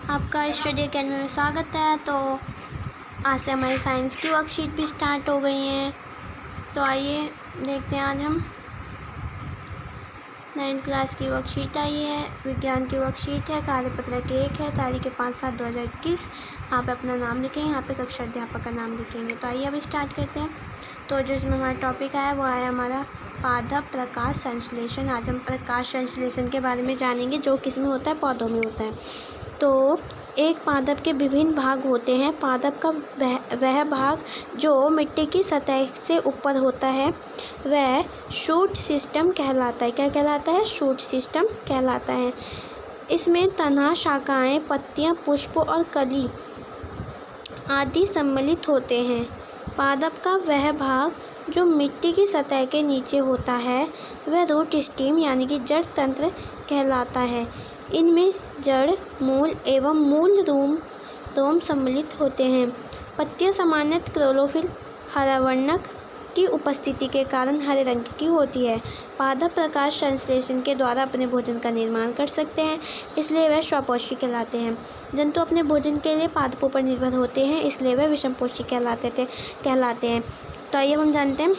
आपका study academy में स्वागत है। तो आज से हमारी साइंस की वर्कशीट भी स्टार्ट हो गई है। तो आइए देखते हैं। आज हम 9th क्लास की वर्कशीट आई है, विज्ञान की वर्कशीट है, कार्यपत्रक 1 है, तारीख 5/7/2021। यहाँ पे अपना नाम लिखेंगे, यहाँ पे कक्षा अध्यापक का नाम लिखेंगे। तो आइए अभी स्टार्ट करते हैं। तो जो इसमें हमारा टॉपिक आया वो आया हमारा पादप प्रकाश संश्लेषण। आज हम प्रकाश संश्लेषण के बारे में जानेंगे, जो किस में होता है, पौधों में होता है। तो एक पादप के विभिन्न भाग होते हैं। पादप का वह भाग जो मिट्टी की सतह से ऊपर होता है वह शूट सिस्टम कहलाता है। क्या कहलाता है? शूट सिस्टम कहलाता है। इसमें तना, शाखाएं, पत्तियां, पुष्प और कली आदि सम्मिलित होते हैं। पादप का वह भाग जो मिट्टी की सतह के नीचे होता है वह रूट स्टेम यानी कि जड़ तंत्र कहलाता है। इनमें जड़, मूल एवं मूल रोम सम्मिलित होते हैं। पत्तियां सामान्यतः क्लोरोफिल हरावर्णक की उपस्थिति के कारण हरे रंग की होती है। पादप प्रकाश संश्लेषण के द्वारा अपने भोजन का निर्माण कर सकते हैं, इसलिए वह स्वपोषी कहलाते हैं। जंतु अपने भोजन के लिए पादपों पर निर्भर होते हैं, इसलिए वह विषमपोषी कहलाते हैं। तो आइए हम जानते हैं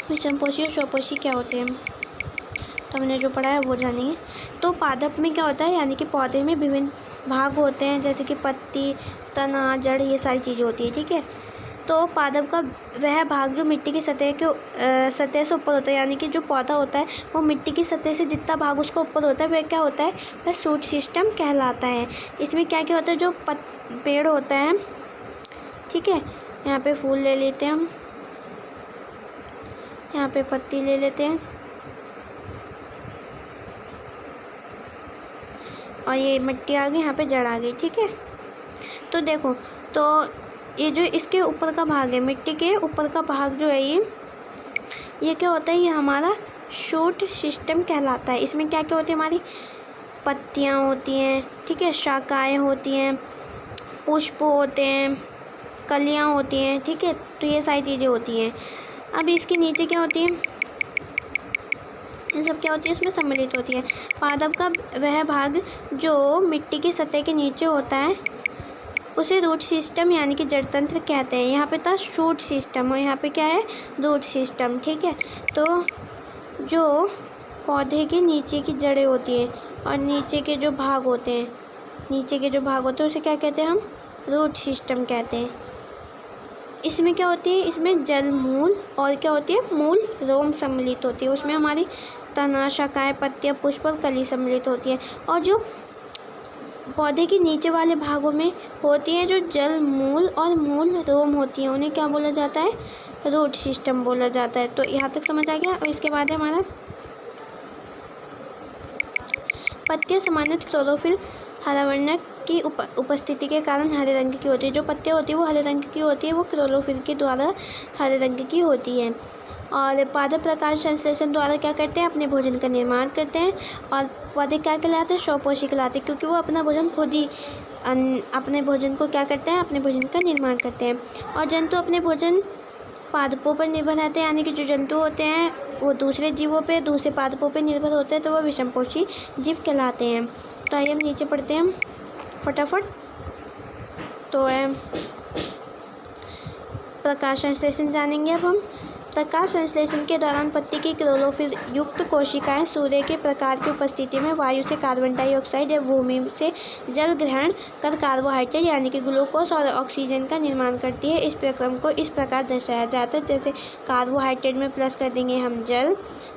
विषमपोषी और स्वपोषी क्या होते हैं। तो हमने जो पढ़ा है वो जानेंगे। तो पादप में क्या होता है, यानी कि पौधे में विभिन्न भाग होते हैं, जैसे कि पत्ती, तना, जड़, ये सारी चीज़ें होती है। ठीक है। तो पादप का वह भाग जो मिट्टी की सतह से ऊपर होता है, यानी कि जो पौधा होता है वो मिट्टी की सतह से जितना भाग उसको ऊपर होता है वह क्या होता है, वह शूट सिस्टम कहलाता है। इसमें क्या क्या होता है, जो पेड़ होता है, ठीक है, यहाँ पे फूल ले लेते हैं हम, यहाँ पे पत्ती ले लेते हैं और ये मिट्टी आ गई, यहाँ पे जड़ आ गई। ठीक है। तो देखो, तो ये जो इसके ऊपर का भाग है, मिट्टी के ऊपर का भाग जो है ये क्या होता है, ये हमारा शूट सिस्टम कहलाता है। इसमें क्या क्या होती है, हमारी पत्तियाँ होती हैं, ठीक है, शाखाएँ होती हैं, पुष्प होते हैं, कलियाँ होती हैं, ठीक है। तो ये सारी चीज़ें होती हैं। अब इसके नीचे क्या होती है, ये सब क्या होती है, इसमें सम्मिलित होती है। पादप का वह भाग जो मिट्टी की सतह के नीचे होता है उसे रूट सिस्टम यानी कि जड़ तंत्र कहते हैं। यहाँ पे था शूट सिस्टम और यहाँ पे क्या है, रूट सिस्टम। ठीक है। तो जो पौधे के नीचे की जड़ें होती हैं और नीचे के जो भाग होते हैं उसे क्या कहते हैं, हम रूट सिस्टम कहते हैं। इसमें क्या होती है, इसमें जल, मूल और क्या होती है, मूल रोम सम्मिलित होती है। उसमें हमारी तना, शाखाएं, पत्तियां, पुष्प और कली सम्मिलित होती है। और जो पौधे के नीचे वाले भागों में होती हैं जो जल, मूल और मूल रोम होती हैं, उन्हें क्या बोला जाता है, रूट सिस्टम बोला जाता है। तो यहाँ तक समझ आ गया। और इसके बाद है हमारा पत्तियां सामान्यतः क्लोरोफिल हरावर्णक की उपस्थिति के कारण हरे रंग की होती है। जो पत्तियां होती है वो हरे रंग की होती है, वो क्लोरोफिल के द्वारा हरे रंग की होती है। और पादप प्रकाश संश्लेषण द्वारा क्या करते हैं, अपने भोजन का निर्माण करते हैं। और पौधे क्या कहलाते हैं, स्वपोषी कहलाते हैं, क्योंकि वो अपना भोजन खुद ही अपने भोजन को क्या करते हैं, अपने भोजन का निर्माण करते हैं। और जंतु अपने भोजन पादपों पर निर्भर रहते हैं, यानी कि जो जंतु होते हैं वो दूसरे पादपों पर निर्भर होते हैं, तो वो विषमपोषी जीव कहलाते हैं। तो आइए हम नीचे पढ़ते हैं फटाफट। तो प्रकाश संश्लेषण जानेंगे अब हम। प्रकाश संश्लेषण के दौरान पत्ती की क्लोरोफिल युक्त कोशिकाएं सूर्य के प्रकाश की उपस्थिति में वायु से कार्बन डाइऑक्साइड या भूमि से जल ग्रहण कर कार्बोहाइड्रेट यानी कि ग्लूकोज और ऑक्सीजन का निर्माण करती है। इस प्रक्रम को इस प्रकार दर्शाया जाता है, जैसे कार्बोहाइड्रेट में प्लस कर देंगे हम जल,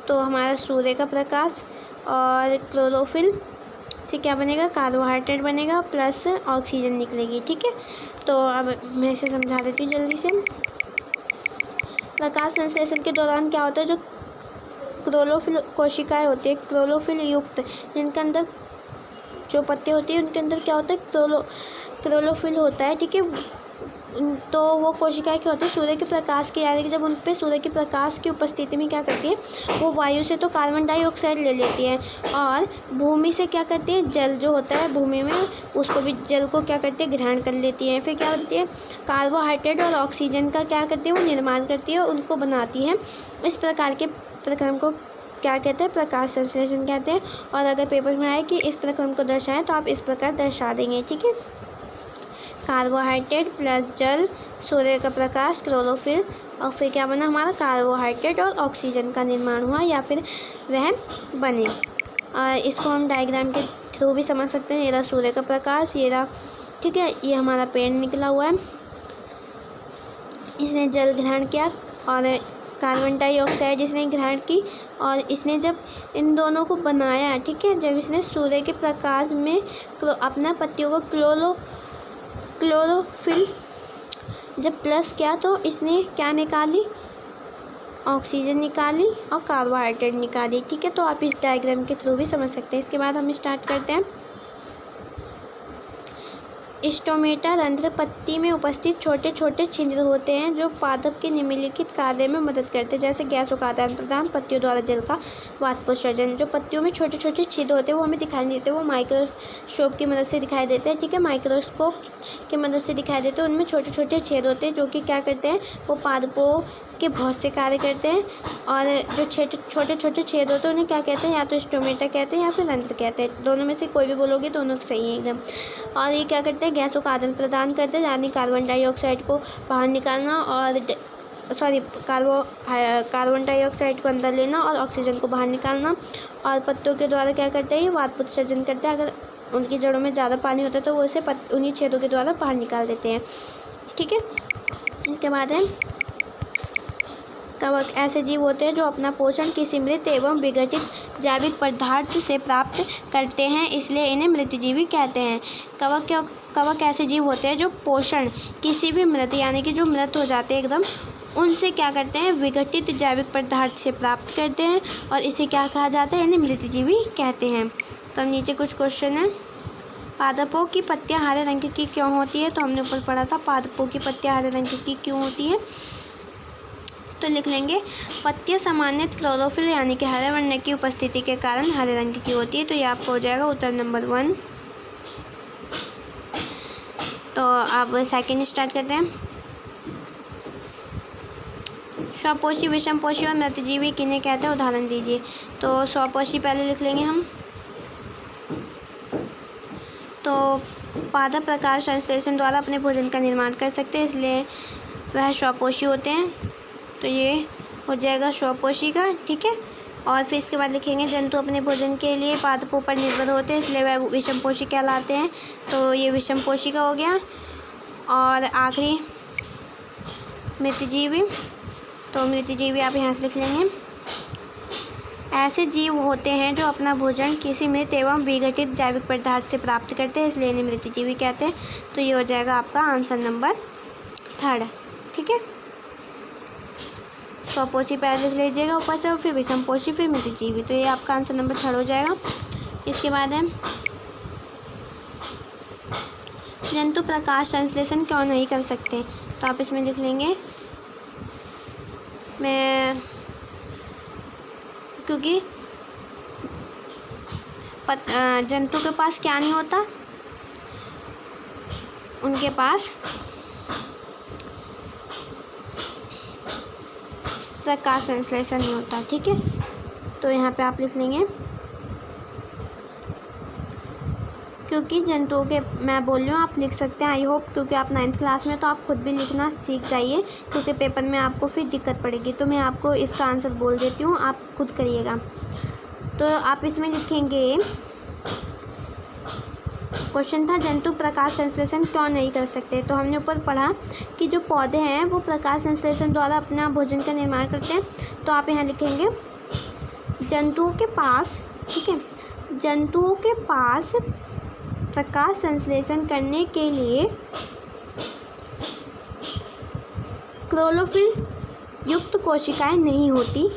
तो हमारा सूर्य का प्रकाश, और क्लोरोफिल से क्या बनेगा, कार्बोहाइड्रेट बनेगा, प्लस ऑक्सीजन निकलेगी। ठीक है। तो अब मैं इसे समझा देती हूँ जल्दी से। प्रकाश संश्लेषण के दौरान क्या होता है, जो क्लोरोफिल कोशिकाएं होती है, क्लोरोफिल युक्त, जिनके अंदर जो पत्ते होती है उनके अंदर क्या होता है, क्लोरोफिल होता है। ठीक है। तो वो कोशिकाएं क्या होती है, सूर्य के प्रकाश की, यानी कि जब उन पे सूर्य के प्रकाश की उपस्थिति में क्या करती है, वो वायु से तो कार्बन डाइऑक्साइड ले लेती है और भूमि से क्या करती है, जल जो होता है भूमि में उसको भी, जल को क्या करती है, ग्रहण कर लेती है। फिर क्या करती है, कार्बोहाइड्रेट और ऑक्सीजन का क्या करती है, वो निर्माण करती है, उनको बनाती है। इस प्रकार के प्रक्रम को क्या कहते हैं, प्रकाश संश्लेषण कहते हैं। और अगर पेपर में आए कि इस प्रक्रम को दर्शाएं तो आप इस प्रकार दर्शा देंगे, ठीक है। कार्बोहाइड्रेट प्लस जल, सूर्य का प्रकाश, क्लोरोफिल, और फिर क्या बना हमारा, कार्बोहाइड्रेट और ऑक्सीजन का निर्माण हुआ या फिर वह बने। इसको हम डायग्राम के थ्रू भी समझ सकते हैं। ये रहा सूर्य का प्रकाश, ये रहा, ठीक है, ये हमारा पेड़ निकला हुआ है, इसने जल ग्रहण किया और कार्बन डाइऑक्साइड इसने ग्रहण की, और इसने जब इन दोनों को बनाया, ठीक है, जब इसने सूर्य के प्रकाश में अपना पत्तियों को क्लोरोफिल जब प्लस किया तो इसने क्या निकाली, ऑक्सीजन निकाली और कार्बोहाइड्रेट निकाली, ठीक है। तो आप इस डायग्राम के थ्रू भी समझ सकते हैं। इसके बाद हम स्टार्ट करते हैं। स्टोमेटा रंध्र पत्ती में उपस्थित छोटे छोटे छिद्र होते हैं जो पादप के निम्नलिखित कार्य में मदद करते हैं, जैसे गैसों का आदान प्रदान, पत्तियों द्वारा जल का वाष्पोत्सर्जन। जो पत्तियों में छोटे छोटे छिद्र होते हैं वो हमें दिखाई नहीं देते, वो माइक्रोस्कोप की मदद से दिखाई देते हैं, ठीक है, माइक्रोस्कोप की मदद से दिखाई देते हैं। उनमें छोटे छोटे छेद होते हैं जो कि क्या करते हैं, वो पादपों के बहुत से कार्य करते हैं। और जो छोटे छोटे छेद होते हैं उन्हें क्या कहते हैं, या तो स्टोमेटा कहते हैं या फिर रंध्र कहते हैं। दोनों में से कोई भी बोलोगे दोनों सही है एकदम। और ये क्या करते हैं, गैसों का आदान प्रदान करते हैं, यानी कार्बन डाइऑक्साइड को बाहर निकालना और कार्बन डाइऑक्साइड को अंदर लेना और ऑक्सीजन को बाहर निकालना। और पत्तों के द्वारा क्या करते हैं, वाष्पोत्सर्जन करते हैं। अगर उनकी जड़ों में ज़्यादा पानी होता है तो वो इसे उन्हीं छेदों के द्वारा बाहर निकाल देते हैं, ठीक है। इसके बाद है कवक। ऐसे जीव होते हैं जो अपना पोषण किसी मृत एवं विघटित जैविक पदार्थ से प्राप्त करते हैं, इसलिए इन्हें मृतजीवी कहते हैं। कवक ऐसे जीव होते हैं जो पोषण किसी भी मृत, यानी कि जो मृत हो जाते हैं एकदम, उनसे क्या करते हैं, विघटित जैविक पदार्थ से प्राप्त करते हैं, और इसे क्या कहा जाता है, इन्हें मृतजीवी कहते हैं। तो अब नीचे कुछ क्वेश्चन है। पादपों की पत्तियां हरे रंग की क्यों होती है, तो हमने ऊपर पढ़ा था पादपों की पत्तियां हरे रंग की क्यों होती हैं। तो लिख लेंगे, पत्तियां सामान्यतः क्लोरोफिल यानी कि हरे वर्ण की उपस्थिति के कारण हरे रंग की होती है। तो ये आपको हो जाएगा उत्तर नंबर 1। तो अब सेकंड स्टार्ट करते हैं। स्वपोषी, विषमपोषी और मृतजीवी किन्हें कहते हैं, उदाहरण दीजिए। तो स्वपोषी पहले लिख लेंगे हम। तो पादप प्रकाश संश्लेषण द्वारा अपने भोजन का निर्माण कर सकते हैं, इसलिए वह स्वपोषी होते हैं। तो ये हो जाएगा स्वपोषी का, ठीक है। और फिर इसके बाद लिखेंगे, जंतु अपने भोजन के लिए पादपों पर निर्भर होते हैं, इसलिए वह विषमपोषी कहलाते हैं। तो ये विषमपोषी का हो गया। और आखिरी मृतजीवी। तो मृतजीवी आप यहाँ से लिख लेंगे, ऐसे जीव होते हैं जो अपना भोजन किसी मृत एवं विघटित जैविक पदार्थ से प्राप्त करते हैं, इसलिए इन्हें मृतजीवी कहते हैं। तो ये हो जाएगा आपका आंसर नंबर 3, ठीक है। स्वपोषी पहले लिख लीजिएगा ऊपर से, और फिर विषमपोषी, फिर मृतजीवी। तो ये आपका आंसर नंबर 3 हो जाएगा। इसके बाद है, जंतु प्रकाश संश्लेषण क्यों नहीं कर सकते। तो आप इसमें लिख लेंगे, क्योंकि जंतु के पास क्या नहीं होता, उनके पास प्रकाश संश्लेषण नहीं होता, ठीक है। तो यहाँ पे आप लिख लेंगे, क्योंकि जंतुओं के, मैं बोल रही हूँ आप लिख सकते हैं, आई होप, क्योंकि आप 9th क्लास में, तो आप खुद भी लिखना सीख जाइए, क्योंकि पेपर में आपको फिर दिक्कत पड़ेगी। तो मैं आपको इसका आंसर बोल देती हूँ, आप खुद करिएगा। तो आप इसमें लिखेंगे, क्वेश्चन था जंतु प्रकाश संश्लेषण क्यों नहीं कर सकते। तो हमने ऊपर पढ़ा कि जो पौधे हैं वो प्रकाश संश्लेषण द्वारा अपना भोजन का निर्माण करते हैं। तो आप यहाँ लिखेंगे, जंतुओं के पास, ठीक है, जंतुओं के पास प्रकाश संश्लेषण करने के लिए क्लोरोफिल युक्त कोशिकाएं नहीं होती,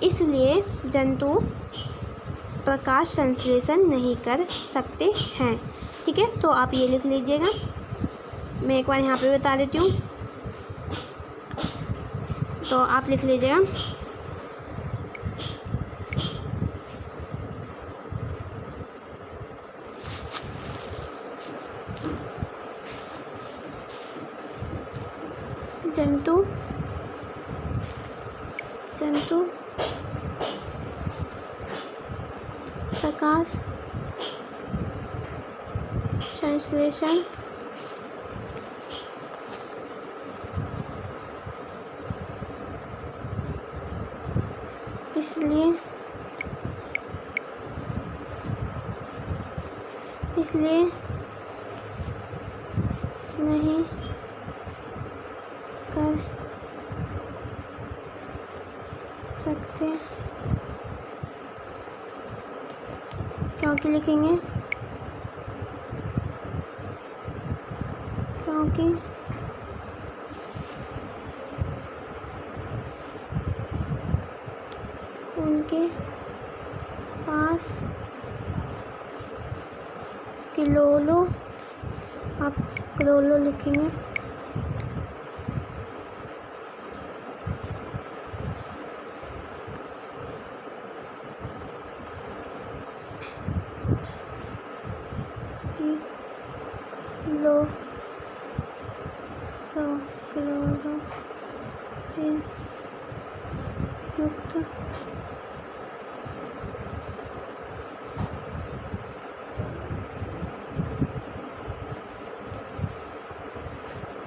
इसलिए जंतु प्रकाश संश्लेषण नहीं कर सकते हैं, ठीक है। तो आप ये लिख लीजिएगा, मैं एक बार यहाँ पे बता देती हूँ। तो आप लिख लीजिएगा, जंतु संश्लेषण इसलिए नहीं कर सकते क्योंकि लिखेंगे क्योंकि उनके पास किलोलो, आप किलोलो लिखेंगे, किलोलो युक्त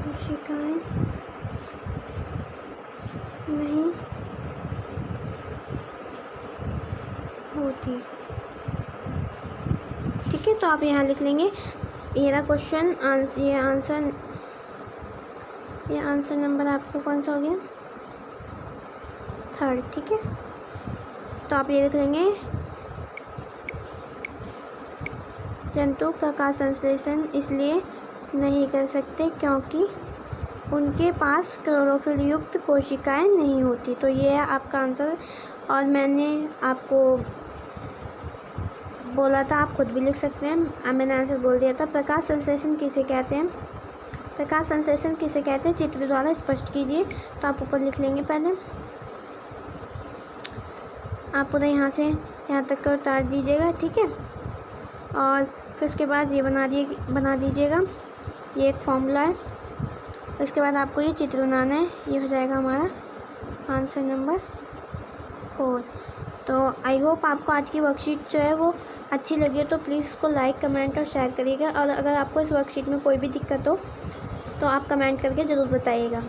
कोशिकाएं नहीं होती। ठीक है, तो आप यहाँ लिख लेंगे ये रहा क्वेश्चन, ये आंसर नंबर आपको कौन सा हो गया, 3rd। ठीक है, तो आप ये लिख लेंगे जंतु प्रकाश संश्लेषण इसलिए नहीं कर सकते क्योंकि उनके पास क्लोरोफिल युक्त कोशिकाएं नहीं होती। तो ये है आपका आंसर। और मैंने आपको बोला था आप खुद भी लिख सकते हैं, मैंने आंसर बोल दिया था। प्रकाश संश्लेषण किसे कहते हैं? प्रकाश संश्लेषण किसे कहते हैं, चित्र द्वारा स्पष्ट कीजिए। तो आप ऊपर लिख लेंगे, पहले आप पूरा यहाँ से यहाँ तक का उतार दीजिएगा। ठीक है, और फिर उसके बाद ये बना दीजिएगा, ये एक फॉर्मूला है। उसके बाद आपको ये चित्र बनाना है, ये हो जाएगा हमारा आंसर नंबर 4। तो आई होप आपको आज की वर्कशीट जो है वो अच्छी लगी है, तो प्लीज़ उसको लाइक, कमेंट और शेयर करिएगा। और अगर आपको इस वर्कशीट में कोई भी दिक्कत हो तो आप कमेंट करके ज़रूर बताइएगा।